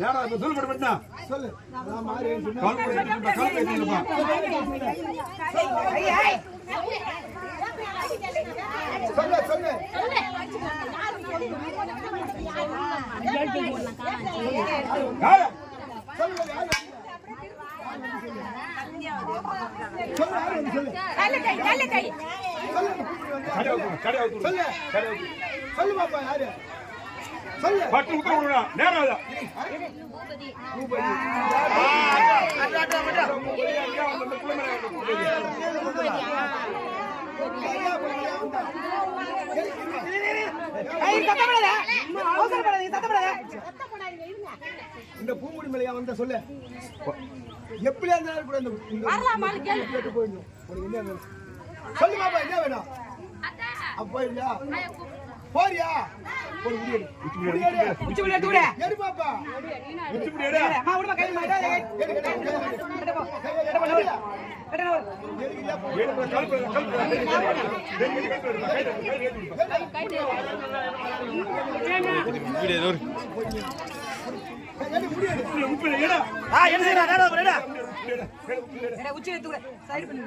யாரா இப்ப சொல்லு படுனா சொல்லு நான் மாறி கால் பண்ணி கால் பேசிடுப்பா சொல்லு சொல்லு சொல்லு பாப்பா யாரு சொல்லு பட்டு உட்காருடா நேரா இந்த பூமுடி மலையா வந்த சொல்லு எப்படியா இருந்தாலும் கூட இந்த போயிடணும் சொல்லு பாப்பா என்ன வேணும் அப்போ இல்லையா போறியா ஒரு முடியடு உச்சி முடியடு தூட ஏறு பாப்பா உச்சி முடியடு அம்மா உடம்ப கை மாட்டா எடு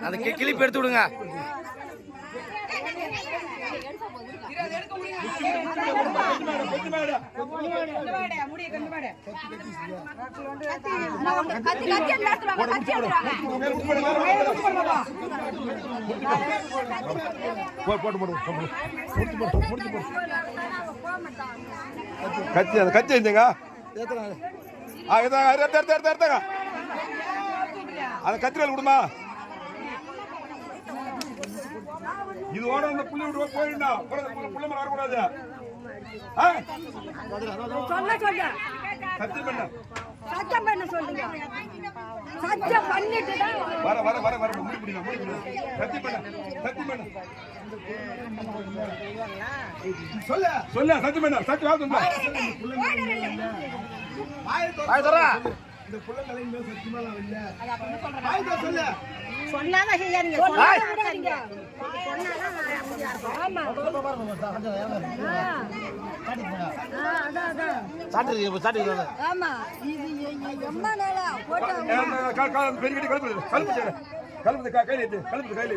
அந்த கிளிப் எடுத்து விடுங்க. கத்தி அந்த கத்தி இருந்தீங்க அந்த கத்திரிகள் விடுமா இது ஓட அந்த புள்ளி விடுவா போயிடா புள்ள மேல வரக்கூடாது சத்தியம் பண்ண சத்தியம் பண்ண சொல்லுங்க சத்தியம் பண்ணிட்டு தான் வர வர வர வர முடி பிடிங்க சத்தியம் பண்ண சொல்ல சொல்ல சத்தியம் பண்ண சத்தியம் வாய் தர இந்த புள்ளங்களை மேல சத்தியமா இல்ல வாய் தர சொல்ல சொன்னாத செய்யாதீங்க ஆமா ஆமா இது எம்மா நேரா போட்டா பெரிய கழுப்பு கையில